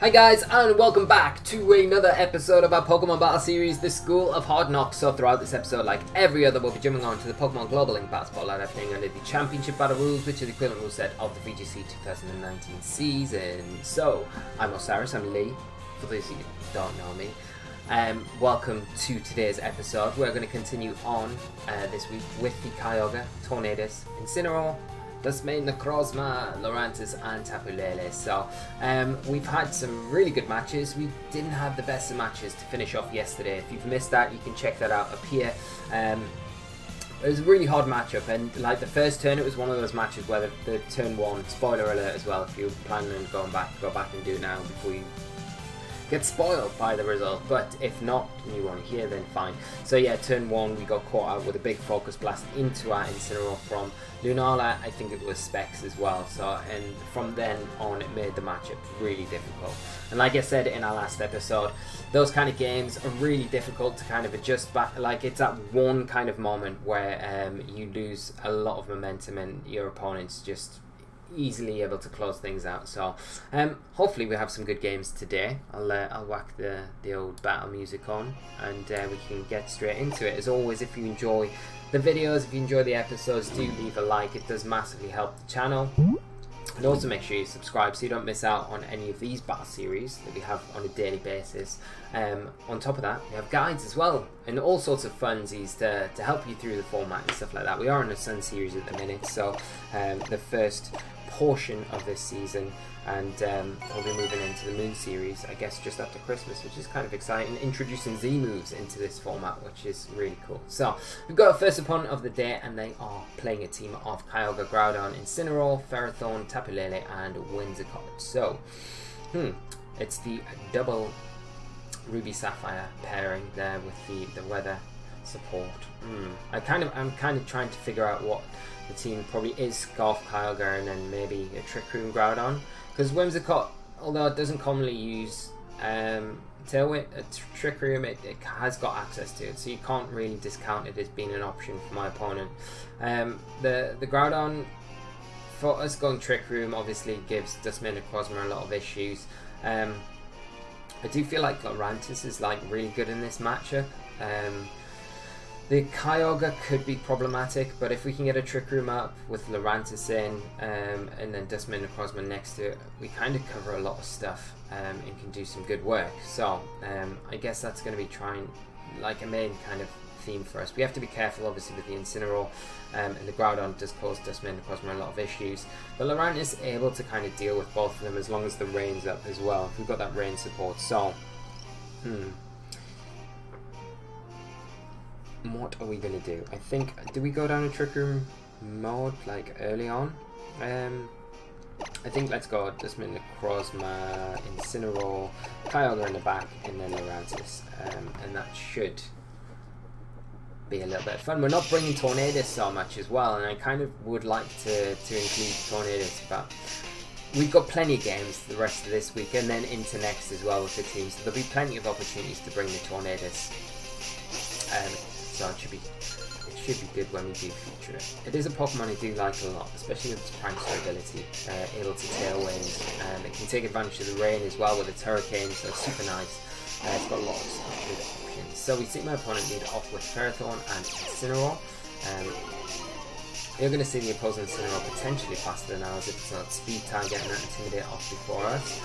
Hi guys, and welcome back to another episode of our Pokemon Battle Series, the School of Hard Knocks. So throughout this episode, like every other, we'll be jumping on to the Pokemon Global Link Battle Spotlight, playing under the Championship Battle Rules, which is the equivalent rule set of the VGC 2019 season. So, I'm Osirus, I'm Lee, for those of you who don't know me. Welcome to today's episode. We're going to continue on this week with the Kyogre, Tornadus, Incineroar, Dusk Mane Necrozma, Lurantis and Tapu Lele. So we've had some really good matches. We didn't have the best of matches to finish off yesterday. If you've missed that, you can check that out up here. It was a really hard matchup, and like the first turn, it was one of those matches where the turn one, spoiler alert as well, if you're planning on going back, go back and do it now before you get spoiled by the result. But if not, and you want to hear, then fine. So yeah, turn one, we got caught out with a big focus blast into our Incineroar from Lunala. I think it was Specs as well. So, and from then on, it made the matchup really difficult. And like I said in our last episode, those kind of games are really difficult to kind of adjust back. Like, it's that one kind of moment where you lose a lot of momentum and your opponent's just easily able to close things out. So hopefully we have some good games today. I'll whack the old battle music on, and we can get straight into it. As always, if you enjoy the videos, if you enjoy the episodes, do leave a like. It does massively help the channel. And also make sure you subscribe so you don't miss out on any of these battle series that we have on a daily basis. On top of that, we have guides as well and all sorts of funsies to help you through the format and stuff like that. We are in a Sun series at the minute, so the first portion of this season, and we'll be moving into the Moon series, I guess, just after Christmas, which is kind of exciting, introducing Z moves into this format, which is really cool. So we've got our first opponent of the day, and they are playing a team of Kyogre, Groudon, Incineroar, Ferrothorn, Tapu Lele and Whimsicott. So it's the double Ruby Sapphire pairing there with the weather support. I'm kind of trying to figure out what the team probably is. Scarf Kyogre and then maybe a Trick Room Groudon, because Whimsicott, although it doesn't commonly use Tailwind, Trick Room, it has got access to it, so you can't really discount it as being an option for my opponent. The Groudon, for us going Trick Room, obviously gives Dusk Mane Necrozma a lot of issues. I do feel like Lurantis is like really good in this matchup. The Kyogre could be problematic, but if we can get a Trick Room up with Lurantis in, and then Dusk Mane Necrozma next to it, we kind of cover a lot of stuff and can do some good work. So I guess that's going to be trying like a main kind of theme for us. We have to be careful obviously with the Incineroar, and the Groudon does cause Dusk Mane Necrozma a lot of issues, but Lurantis is able to kind of deal with both of them as long as the rain's up as well, if we've got that rain support. So what are we going to do? I think, do we go down a Trick Room mode like early on? I think let's go Dusk Mane Necrozma, Incineroar, Kyogre in the back, and then Lurantis, and that should be a little bit of fun. We're not bringing Tornadus so much as well, and I kind of would like to include Tornadus, but we've got plenty of games the rest of this week and then into next as well with the team, so there'll be plenty of opportunities to bring the Tornadus. So it should be good when we do feature it. It is a Pokemon I do like a lot, especially with its Prankster ability, able to Tailwind. It can take advantage of the rain as well with its Hurricane, so it's super nice. It's got a lot of good options. So we see my opponent lead off with Ferrothorn and Incineroar. You're going to see the opposing Incineroar potentially faster than ours if it's not speed time getting that Intimidate off before us.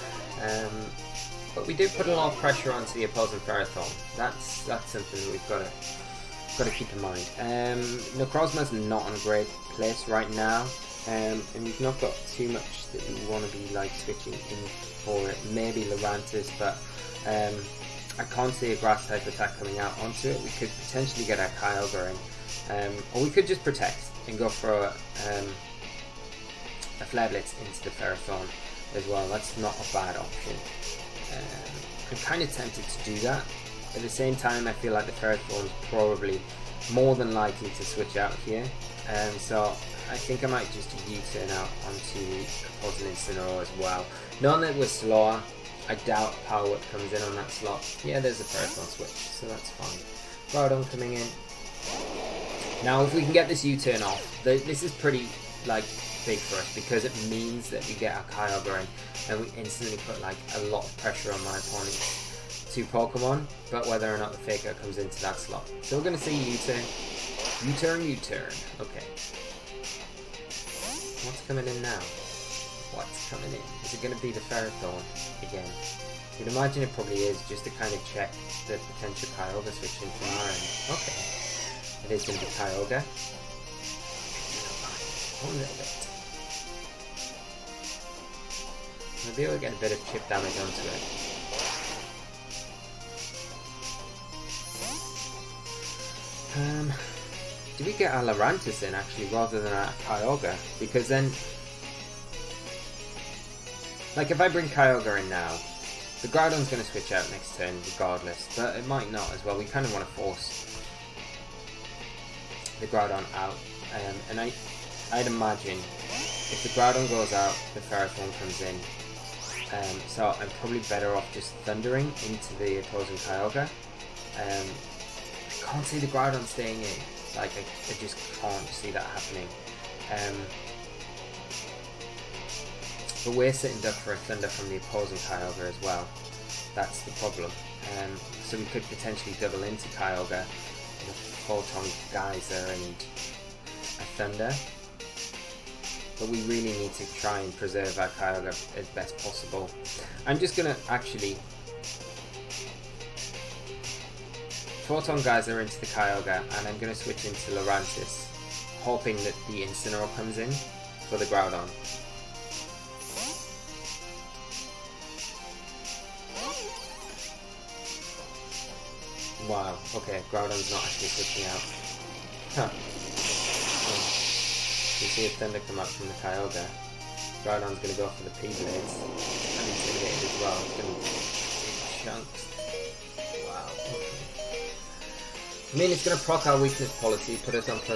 But we do put a lot of pressure onto the opposing Ferrothorn. That's something that we've got to keep in mind. Necrozma's not in a great place right now, and we've not got too much that we want to be like switching in for it. Maybe Lurantis, but I can't see a grass type attack coming out onto it. We could potentially get our Kyogre in, or we could just protect and go for a Flare Blitz into the Ferrothorn as well. That's not a bad option. I'm kind of tempted to do that. At the same time, I feel like the Ferrothorn is probably more than likely to switch out here, so I think I might just U-turn out onto opposing Incineroar as well. Knowing that we're slower, I doubt Power Whip comes in on that slot. Yeah, there's a Ferrothorn switch, so that's fine. Groudon coming in. Now, if we can get this U-turn off, this is pretty like big for us because it means that we get our Kyogre in and we instantly put like a lot of pressure on my opponent's 2 Pokemon, but whether or not the Faker comes into that slot. So we're going to see U-turn. U-turn, U-turn. Okay. What's coming in now? What's coming in? Is it going to be the Ferrothorn again? You'd imagine it probably is, just to kind of check the potential Kyogre switching from our end. Okay. It is going to be Kyogre. A little bit. Maybe we'll get a bit of chip damage onto it. Do we get our Lurantis in actually rather than our Kyogre? Because then, like if I bring Kyogre in now, the Groudon's going to switch out next turn regardless, but it might not as well. We kind of want to force the Groudon out, and I'd imagine if the Groudon goes out, the Ferrothorn comes in. So I'm probably better off just thundering into the opposing Kyogre. I can't see the Groudon staying in. Like I just can't see that happening. But we're sitting duck for a thunder from the opposing Kyogre as well. That's the problem. So we could potentially double into Kyogre with a Photon Geyser and a thunder. But we really need to try and preserve our Kyogre as best possible. I'm just going to actually Photon Geyser into the Kyogre, and I'm going to switch into Lurantis, hoping that the Incineroar comes in for the Groudon. Wow, okay, Groudon's not actually switching out. Huh. You see a Thunder come up from the Kyogre. Groudon's going to go for the P-Blades. And Intimidate as well. It's going to be chunks. Wow, okay. I mean, it's going to proc our weakness policy, put us on +1.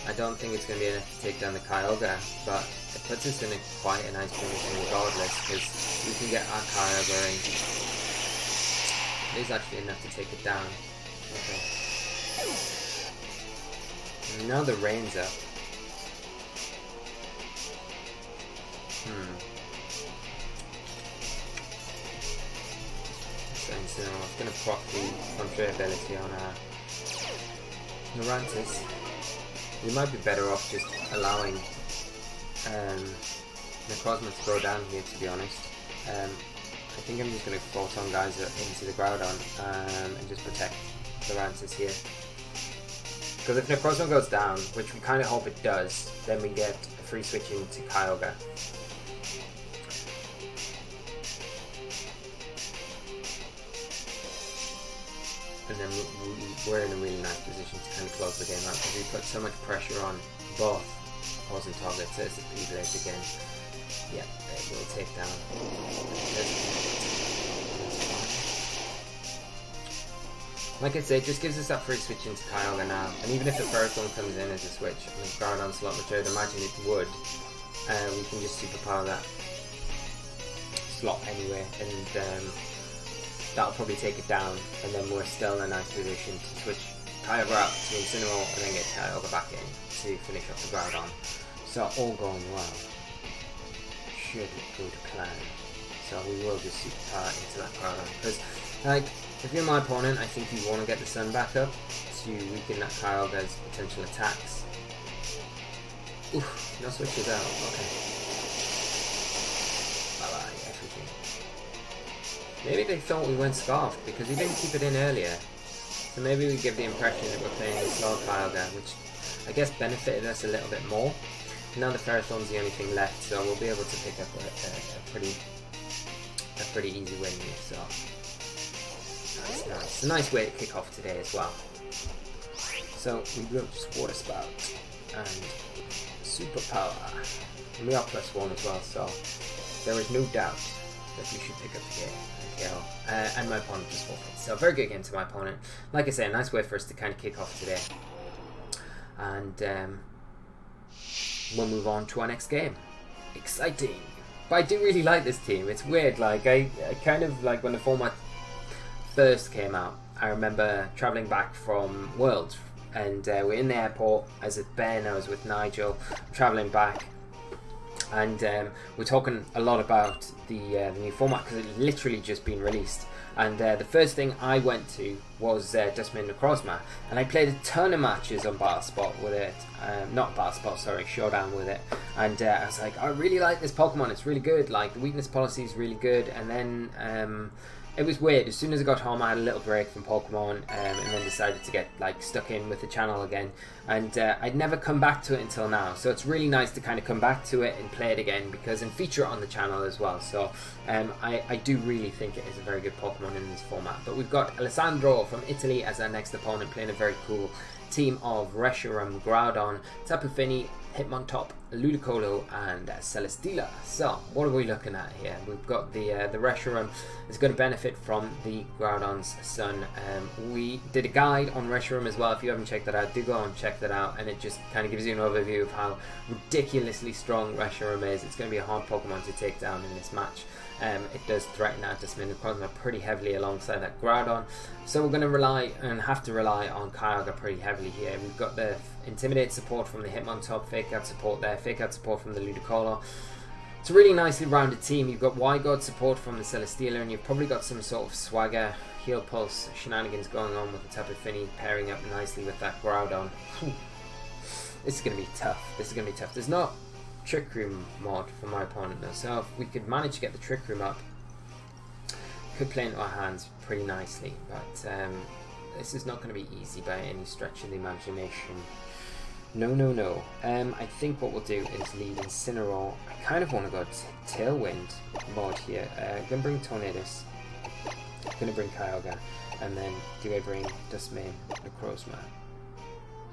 I don't think it's going to be enough to take down the Kyogre, but it puts us in quite a nice position regardless, because we can get our Kyogre in. It is actually enough to take it down. Okay. And now the rain's up. So it's going to proc the Contra ability on our Lurantis. We might be better off just allowing Necrozma to go down here, to be honest. I think I'm just going to Photon Geyser into the Groudon and just protect Lurantis here. Because if Necrozma goes down, which we kind of hope it does, then we get a free switch into Kyogre. And then we're in a really nice position to kind of close the game out, because we put so much pressure on both opposing targets. There's the P-Blades again. Yeah, it will take down. Like I said, it just gives us that free switch into Kyogre now. And even if the first one comes in as a switch on the Groudon slot, which I would imagine it would, we can just superpower that slot anyway, and that'll probably take it down, and then we're still in a nice position to switch Kyogre out to Incineroar and then get Kyogre back in to finish off the Groudon. So all going well. Should go to plan. So we will just superpower into that Groudon, because like, if you're my opponent, I think you want to get the Sun back up to weaken that Kyogre's potential attacks. Oof, no switches out, okay. Bye-bye, everything. Maybe they thought we went Scarfed because we didn't keep it in earlier. So maybe we give the impression that we're playing a slow Kyogre, which I guess benefited us a little bit more. Now the Ferrothorn's the only thing left, so we'll be able to pick up a pretty easy win here, so that's nice. It's a nice way to kick off today as well. So we will just Water Spout and Superpower. And we are +1 as well, so there is no doubt that we should pick up the game. And my opponent just forfeits. So very good game to my opponent. Like I say, a nice way for us to kind of kick off today. And we'll move on to our next game. Exciting! But I do really like this team. It's weird, like I kind of like when the format first came out, I remember travelling back from Worlds, and we're in the airport. I was with Ben, I was with Nigel, travelling back, And we're talking a lot about the new format because it's literally just been released. And the first thing I went to was Dusk Mane Necrozma, and I played a ton of matches on Battle Spot with it, not Battle Spot, sorry, Showdown with it. And I was like, I really like this Pokemon, it's really good, like the weakness policy is really good. And then it was weird, as soon as I got home I had a little break from Pokemon, and then decided to get like stuck in with the channel again, and I'd never come back to it until now. So it's really nice to kind of come back to it and play it again, and feature it on the channel as well. So I do really think it is a very good Pokemon in this format. But we've got Alessandro from Italy as our next opponent, playing a very cool team of Reshiram, Groudon, Tapu Fini, Hitmontop, Ludicolo, and Celesteela. So what are we looking at here? We've got the Reshiram is going to benefit from the Groudon's son. We did a guide on Reshiram as well. If you haven't checked that out, do go and check that out, and it just kind of gives you an overview of how ridiculously strong Reshiram is. It's going to be a hard Pokemon to take down in this match. It does threaten out Dusk Mane Necrozma pretty heavily alongside that Groudon, so we're going to rely and have to rely on Kyogre pretty heavily here. We've got the Intimidate support from the Hitmontop, Fake Out support there, Fake Out support from the Ludicolo. It's a really nicely rounded team. You've got Y-God support from the Celesteela, and you've probably got some sort of swagger, heal pulse shenanigans going on with the Tapu Fini, pairing up nicely with that Groudon. This is going to be tough. This is going to be tough. There's not Trick Room mod for my opponent though, so if we could manage to get the Trick Room up, could play into our hands pretty nicely. But this is not going to be easy by any stretch of the imagination. No. I think what we'll do is lead Incineroar. I kind of want to go Tailwind mod here. Gonna bring Tornadus, gonna bring Kyogre, and then do I bring Dusk Mane Necrozma?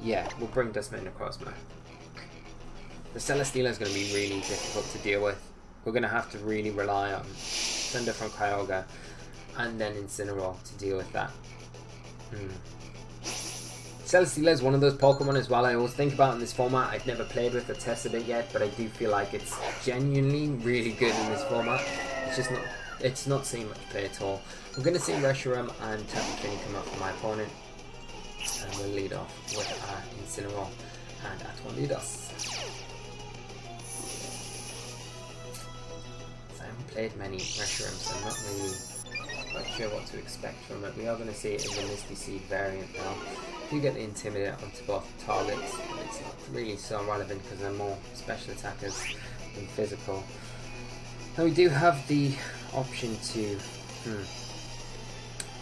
Yeah, we'll bring Dusk Mane Necrozma. The Celesteela is going to be really difficult to deal with. We're going to have to really rely on Thunder from Kyogre and then Incineroar to deal with that. Celesteela is one of those Pokemon as well I always think about in this format. I've never played with or tested it yet, but I do feel like it's genuinely really good in this format. It's not seeing much play at all. We're going to see Reshiram and Tapu Fini come up for my opponent, and we'll lead off with our Incineroar and our Tornadus. Played many Reshiram, so I'm not really quite sure what to expect from it. We are going to see it in the Misty Seed variant now. You get the Intimidate onto both targets, but it's not really so relevant because they're more special attackers than physical. Now we do have the option to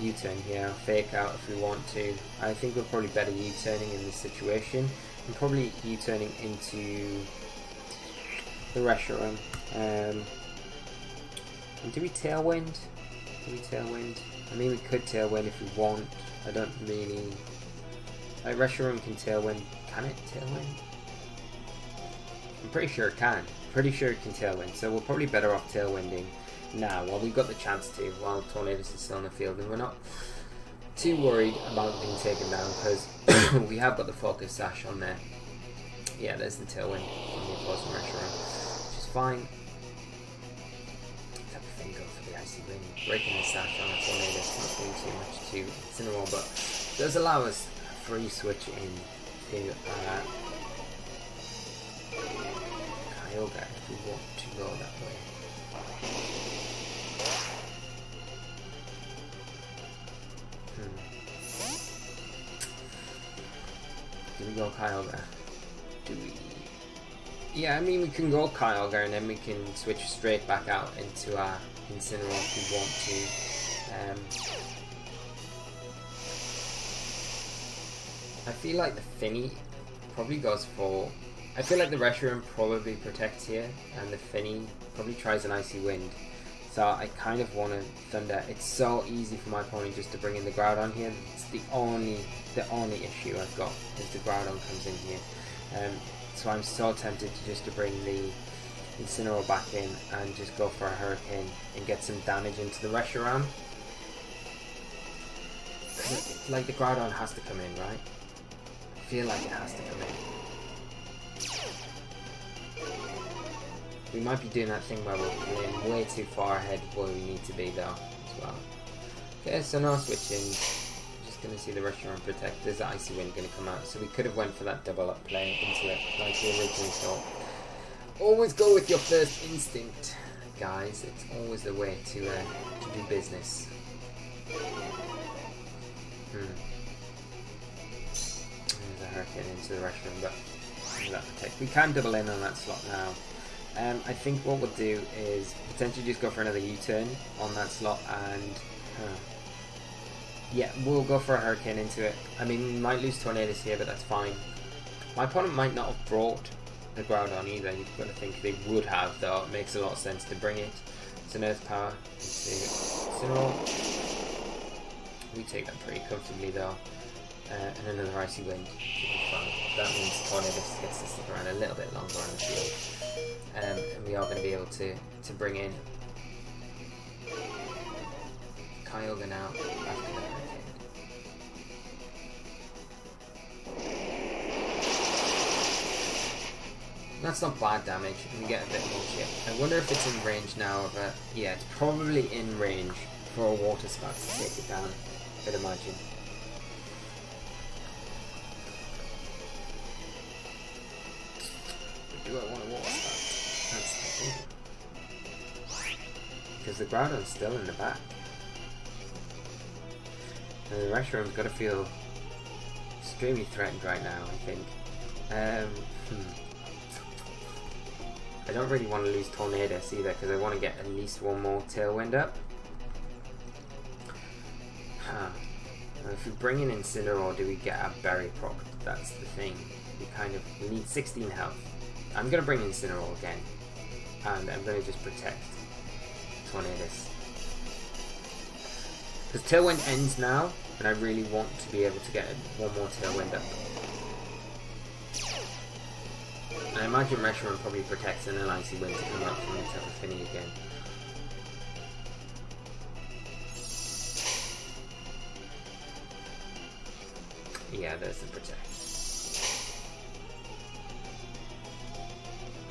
U-turn here, Fake Out if we want to. I think we're probably better U-turning in this situation, and probably U-turning into the Reshiram. Do we Tailwind? I mean, we could Tailwind if we want. I don't really... Like, Reshiram can Tailwind. Can it Tailwind? I'm pretty sure it can. Pretty sure it can Tailwind. So we're probably better off Tailwinding now while we've got the chance to, while Tornadus is still on the field. And we're not too worried about being taken down because we have got the Focus Sash on there. Yeah, there's the Tailwind from the opposing Reshiram, which is fine. Breaking the sash on a Tornadus, not doing too much to Incineroar, but does allow us a free switch in to Kyogre if we want to go that way. Do we go Kyogre? Do we? Yeah, I mean we can go Kyogre and then we can switch straight back out into our Incineroar if we want to. I feel like the Fini probably goes for... I feel like the Reshiram probably protects here, and the Fini probably tries an Icy Wind. So I kind of want to Thunder. It's so easy for my opponent just to bring in the Groudon here. It's the only issue I've got is the Groudon comes in here. So I'm so tempted to bring the Incineroar back in and just go for a Hurricane and get some damage into the Reshiram. Like the Groudon has to come in, right? I feel like it has to come in. We might be doing that thing where we're playing way too far ahead of where we need to be though, as well. Okay, so now switching. Just going to see the Reshiram protect. There's the Icy Wind going to come out, so we could have went for that double up play into it, like we originally thought. Always go with your first instinct, guys. It's always the way to do business. There's a hurricane into the restroom, but we can double in on that slot now. I think what we'll do is potentially just go for another U-turn on that slot, and yeah, we'll go for a hurricane into it. I mean, we might lose Tornadus here, but that's fine. My opponent might not have brought the Groudon either. You've got to think they would have, though. It makes a lot of sense to bring it. It's an Earth Power into Incineroar. We take that pretty comfortably, though. And another Icy Wind. That means Tornadus gets to stick around a little bit longer on the field. And we are going to be able to bring in Kyogre now after the hurricane. That's not bad damage, and we get a bit more chip. I wonder if it's in range now of a... Yeah, it's probably in range for a Water Spout to take it down, I'd imagine. But do I want a Water Spout? That's the thing. Because the Groudon's still in the back. And the Reshiram's got to feel extremely threatened right now, I think. I don't really want to lose Tornadus either, because I want to get at least one more Tailwind up. If we bring in Incineroar, do we get our Berry proc? That's the thing. We need 16 health. I'm going to bring Incineroar again, and I'm going to just protect Tornadus. Because Tailwind ends now, and I really want to be able to get one more Tailwind up. I imagine Reshiram probably protects an Icy Wind to come up from the top of Finny again. Yeah, there's the protect.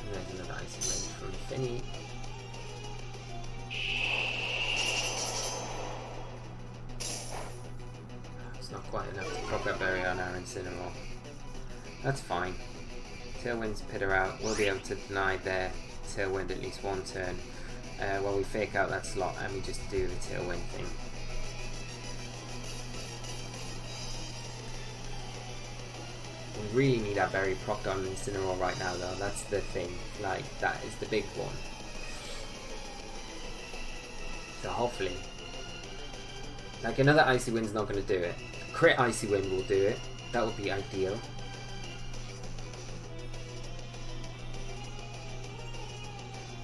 And there's another Icy Wind from Finny. It's not quite enough to proc up Berry on our Incineroar. That's fine. Tailwinds pitter out. We'll be able to deny their Tailwind at least one turn while we fake out that slot and we just do the Tailwind thing. We really need our Berry procced on Incineroar right now, though. That's the thing. Like, that is the big one. So hopefully, like, another Icy Wind's not going to do it. Crit Icy Wind will do it. That would be ideal.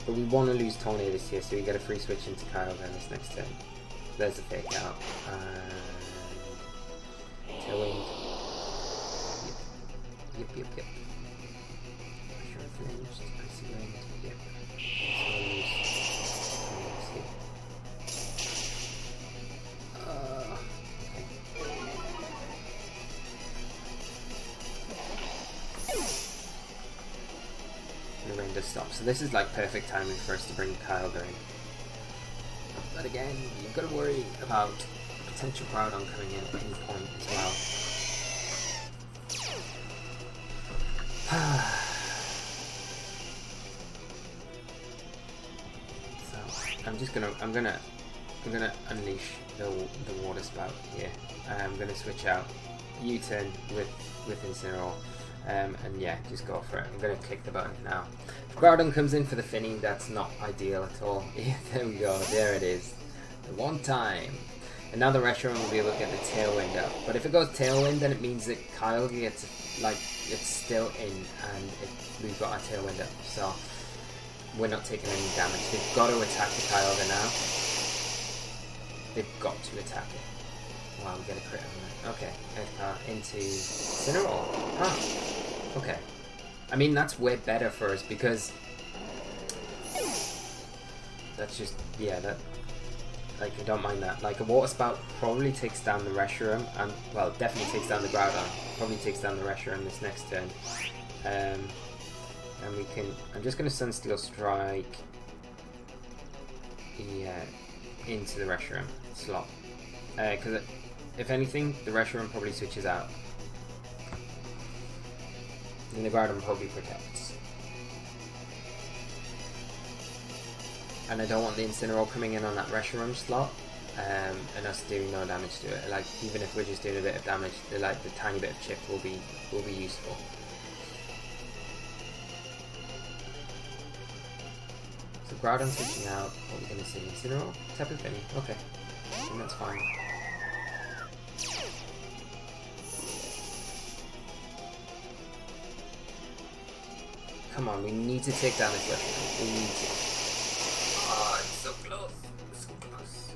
But we want to lose Tornadus here, so we get a free switch into Kyogre this next turn. There's a fake out. Tailwind. Yep. Sure, flinched. Icy Wind. Yep. The rain does stop, so this is like perfect timing for us to bring Kyogre in. But again, you've got to worry about potential Groudon coming in at any point as well. So I'm gonna unleash the Water Spout here. I'm gonna switch out U-turn with Incineroar. And yeah, just go for it. I'm going to click the button now. If Groudon comes in for the Finny, that's not ideal at all. Yeah, there we go. There it is. The one time. And now the Reshiram will be able to get the Tailwind up. But if it goes Tailwind, then it means that Kyogre gets, like, it's still in and we've got our Tailwind up. So we're not taking any damage. They've got to attack the Kyogre now. They've got to attack it. Wow, we get a crit on that. Okay, into Incineroar. Huh. Okay. I mean, that's way better for us because that's just, yeah, that, like, I don't mind that. Like, a Water Spout probably takes down the Reshiram, and, well, definitely takes down the Groudon. Probably takes down the Reshiram this next turn. And we can, I'm just going to Sunsteel Strike, yeah, into the Reshiram slot. Because if anything, the Reshiram probably switches out. And the Groudon probably protects. and I don't want the Incineroar coming in on that Reshiram slot, and us doing no damage to it. Like, even if we're just doing a bit of damage, the tiny bit of chip will be useful. So Groudon switching out. What are we going to see? Incineroar? Tapu Fini. Okay, and that's fine. Come on, we need to take down this Reshiram. We need to. Oh, it's so close. So close.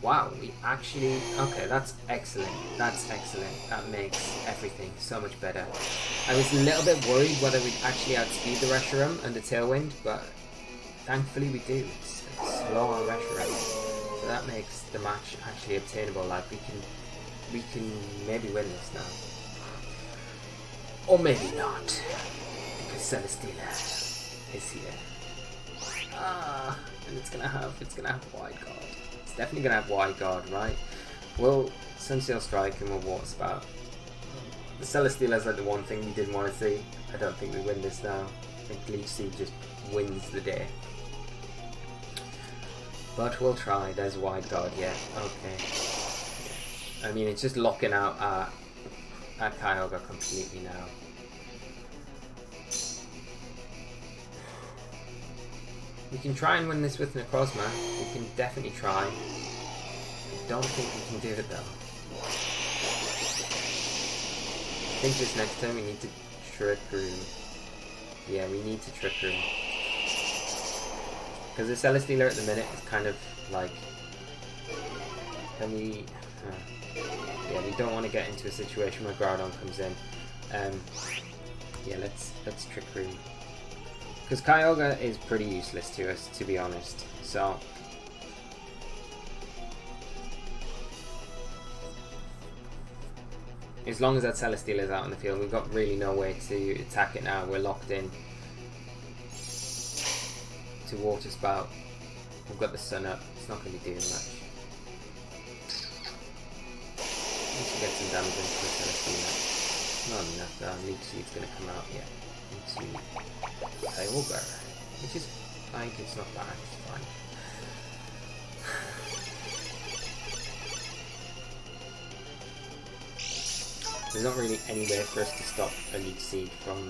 Wow, we actually... Okay, that's excellent. That's excellent. That makes everything so much better. I was a little bit worried whether we'd actually outspeed the Reshiram and the Tailwind, but thankfully we do. It's slow on Reshiram. So that makes the match actually obtainable. Like, we can maybe win this now. Or maybe not. Because Celesteela is here. Ah, and it's gonna have Wide Guard. It's definitely gonna have Wide Guard, right? We'll Sunsail Strike and we'll Water Spout. The Celesteela's like the one thing we didn't want to see. I don't think we win this now. I think Leech Seed just wins the day. But we'll try. There's Wide Guard, yeah. Okay. I mean, it's just locking out our Kyogre completely now. We can try and win this with Necrozma. We can definitely try. I don't think we can do it though. I think this next time we need to Trick Room. Yeah, we need to Trick Room. Because the Celesteela at the minute is kind of like... Can we... yeah, we don't want to get into a situation where Groudon comes in. Yeah, let's Trick Room. Because Kyogre is pretty useless to us, to be honest. So... as long as that Celesteela is out in the field, we've got really no way to attack it now. We're locked in to Water Spout. We've got the Sun up. It's not going to be doing much. We should get some damage into the Celesteela. Not enough though. Leech Seed's going to come out, yeah. Into Kyogre, which is fine. It's not bad. It's fine. There's not really any way for us to stop a Leech Seed from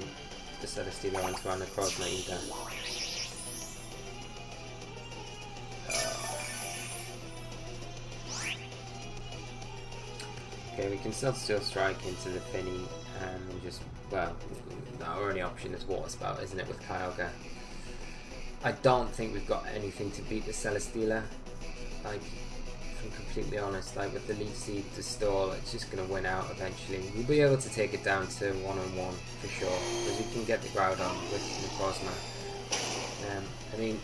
the Celesteela onto our Necrozma either. Okay, we can still strike into the Fini and just, well, our only option is Water Spout, isn't it, with Kyogre? I don't think we've got anything to beat the Celesteela. Like, if I'm completely honest, like with the Leech Seed to stall, it's just going to win out eventually. We'll be able to take it down to one-on-one for sure, because we can get the Groudon with Necrozma. I mean,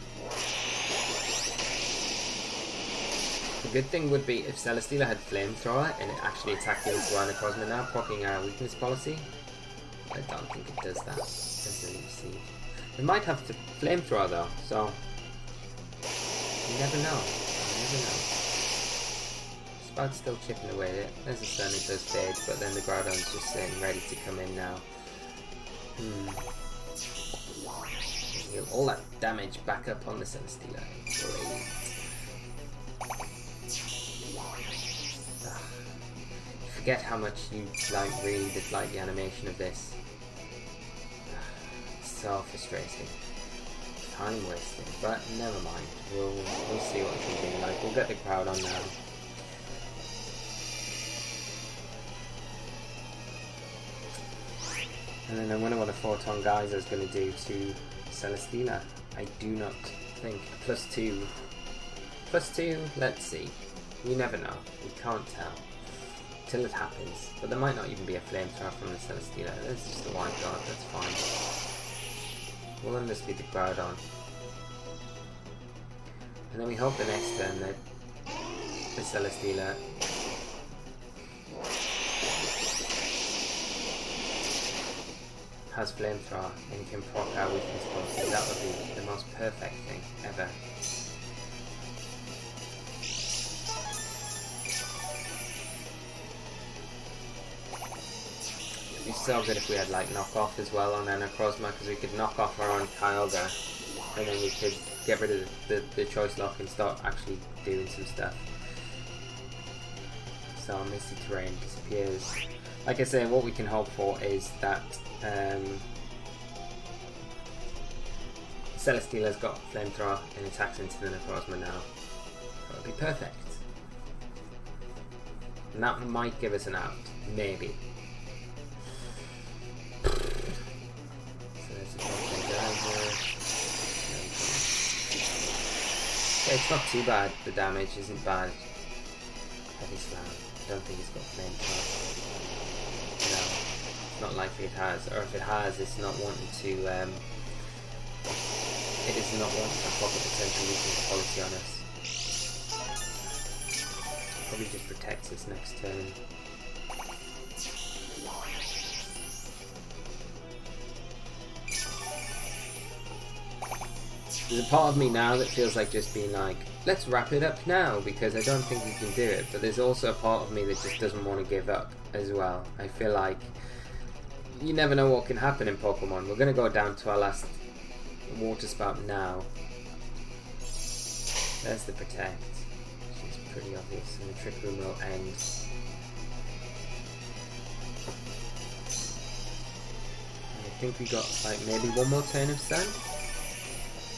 the good thing would be if Celesteela had Flamethrower and it actually attacked into our Necrozma now, proccing our weakness policy. I don't think it does that as a Leech Seed. It might have to Flamethrower though, so you never know. You never know. Spout's still chipping away at it. There's a Sun, it does fade, but then the Groudon's just sitting ready to come in now. Heal all that damage back up on the Celesteela. Great. You forget how much you really dislike the animation of this. It's so frustrating. Time wasting, but never mind. We'll see what we can do. Like, we'll get the Groudon now. And then I wonder what a Photon Geyser is going to do to Celesteela. I do not think. +2. +2, let's see. We never know. We can't tell. Till it happens. But there might not even be a Flamethrower from the Celesteela. There's just a Wide Guard, that's fine. We'll underspeed the Groudon. And then we hope the next turn that the Celesteela has Flamethrower and can proc our weakness policy. That would be the most perfect thing ever. It'd be so good if we had like knockoff as well on our Necrozma, because we could knock off our own Kyogre and then we could get rid of the choice lock and start actually doing some stuff. So Misty Terrain disappears. Like I say, what we can hope for is that Celesteela's got Flamethrower and attacks into the Necrozma now. That would be perfect. And that might give us an out. Maybe. So there's a Pokémon Geyser. Yeah, it's not too bad. The damage isn't bad. Heavy Slam. I don't think it's got Flamethrower. No. It's not likely it has. Or if it has, it's not wanting to... it is not wanting to pop a potential weakness policy on us. Probably just protects us next turn. There's a part of me now that feels like just being like, let's wrap it up now, because I don't think we can do it. But there's also a part of me that just doesn't want to give up as well. I feel like you never know what can happen in Pokemon. We're going to go down to our last water spout now. There's the protect. It's pretty obvious, and the Trick Room will end. And I think we got like maybe one more turn of Sun.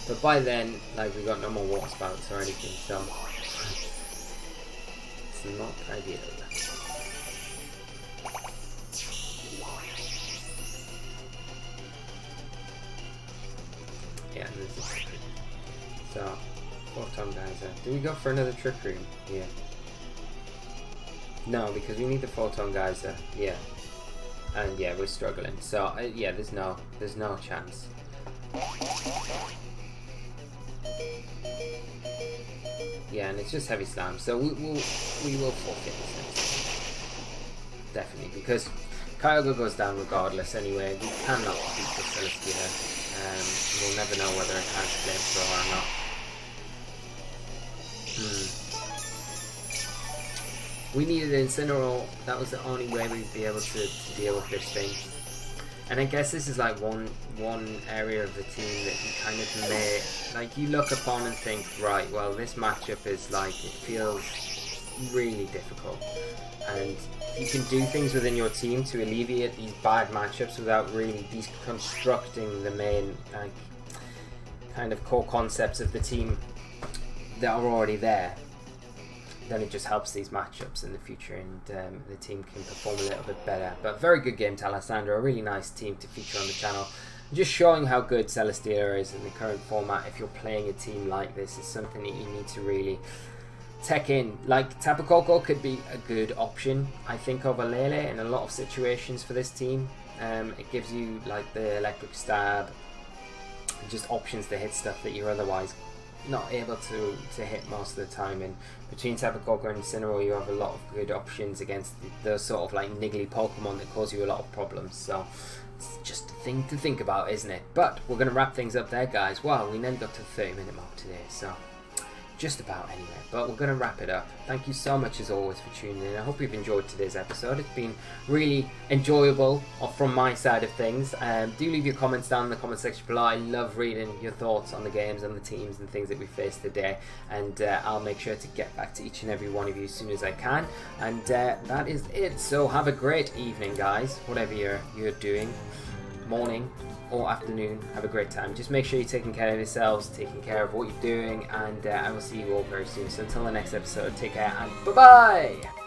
But by then, like, we got no more water spouts or anything, so it's not ideal. Yeah, there's this. So, Photon Geyser. Do we go for another Trick Room? Yeah. No, because we need the Photon Geyser. Yeah. And yeah, we're struggling. So yeah, there's no chance. Yeah, and it's just Heavy Slam, so we will forfeit this next time. Definitely, because Kyogre goes down regardless anyway. We cannot beat the Celesteela. We'll never know whether it has Flamethrower or not. We needed Incineroar. That was the only way we'd be able to deal with this thing. And I guess this is like one area of the team that you kind of may, like, you look upon and think, right, well, this matchup is like, it feels really difficult. And you can do things within your team to alleviate these bad matchups without really deconstructing the main, like, kind of core concepts of the team that are already there. Then it just helps these matchups in the future, and the team can perform a little bit better. But very good game to Alessandro, a really nice team to feature on the channel. Just showing how good Celesteela is in the current format. If you're playing a team like this, it's something that you need to really tech in. Like, Tapu Koko could be a good option, I think, over Lele in a lot of situations for this team. It gives you like the Electric Stab, just options to hit stuff that you're otherwise not able to hit most of the time. And between Tapu Koko and Incineroar, you have a lot of good options against the sort of like niggly Pokemon that cause you a lot of problems. So it's just a thing to think about, isn't it? But we're going to wrap things up there, guys. Wow, we nearly got to the 30-minute mark today, so just about anyway. But we're going to wrap it up. Thank you so much as always for tuning in. I hope you've enjoyed today's episode. It's been really enjoyable from my side of things. Do leave your comments down in the comment section below. I love reading your thoughts on the games and the teams and things that we faced today, and I'll make sure to get back to each and every one of you as soon as I can. And that is it. So have a great evening, guys, whatever you're doing, morning or afternoon. Have a great time. Just make sure you're taking care of yourselves, taking care of what you're doing, and I will see you all very soon. So until the next episode, take care and bye bye.